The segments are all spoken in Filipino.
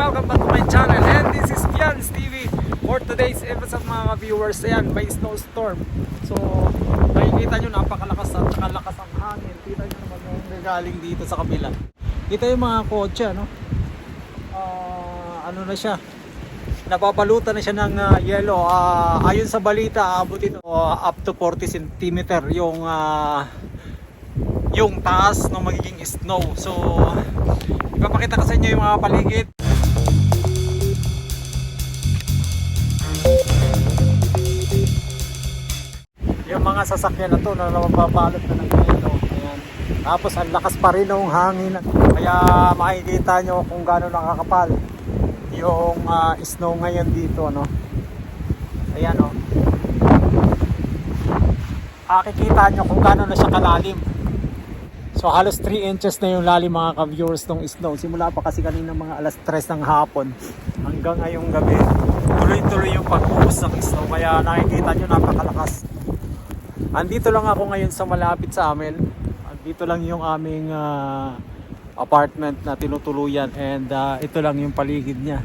welcome back to my channel, and this is Fians TV. For today's episode mga viewers, ayan, may snowstorm. So makikita nyo napakalakas at saka lakas ang hangin. Kita nyo naman yung galing dito sa kabila. Kita yung mga kotse, ano? Ano na siya, napapalutan na siya ng yellow. Ayon sa balita, abutin up to 40 cm yung taas ng magiging snow. So ipapakita ko sa inyo yung mga paligid. Yung mga sasakyan na to na napabalot na ng yelo. Ayan. Tapos ang lakas pa rin ng hangin. Kaya makikita nyo kung gaano nakakapal yung snow ngayon dito, no? Ayan, oh. Makikita nyo kung gaano na siya kalalim. So halos 3 inches na yung lalim mga ka-viewers ng snow. Simula pa kasi kanina mga alas 3 ng hapon hanggang ngayong gabi. Tuloy-tuloy yung pag-uus ng snow. Kaya nakikita nyo napakalakas. Andito lang ako ngayon sa malapit sa amin. Andito lang yung aming apartment na tinutuluyan. And ito lang yung paligid niya.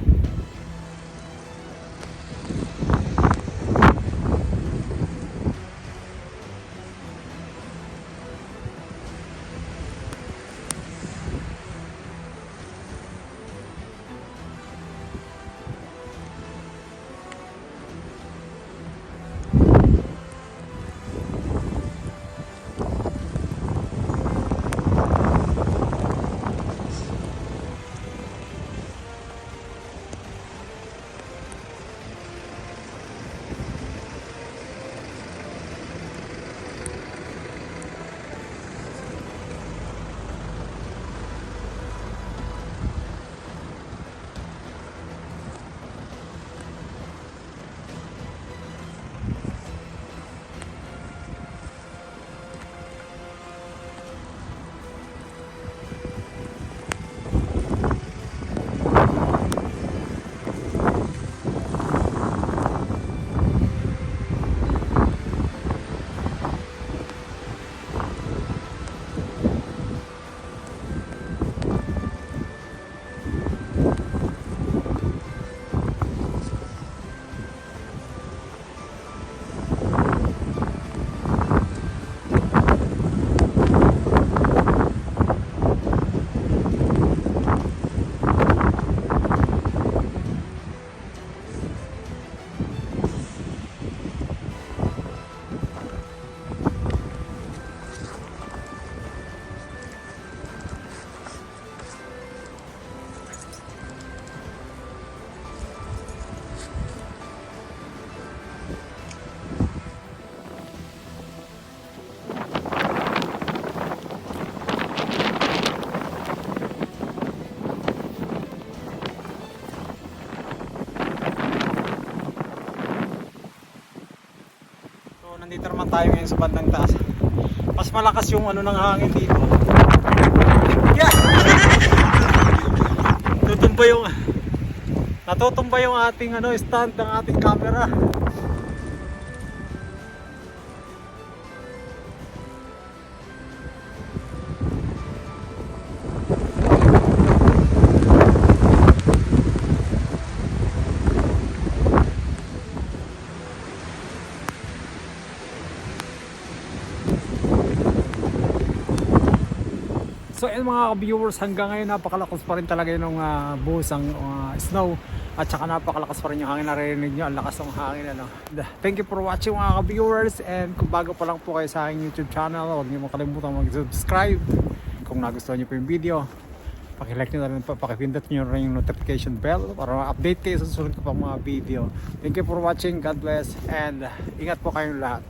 Nandito naman tayo ngayon sa bandang taas. Mas malakas yung ano ng hangin dito. Yeah! Natutumba yung ating stand ng ating camera. So mga viewers, hanggang ngayon napakalakas pa rin talaga yung buhos ang snow. At saka napakalakas pa rin yung hangin, naririnig nyo ang lakas ng hangin, ano. Thank you for watching mga viewers, and kung bago pa lang po kayo sa aking YouTube channel, huwag niyo makalimutan mag-subscribe. Kung nagustuhan niyo po yung video, pakilike nyo na rin, pakipindot nyo rin yung notification bell para ma-update kayo sa susunod ko pang mga video. Thank you for watching, God bless, and ingat po kayong lahat.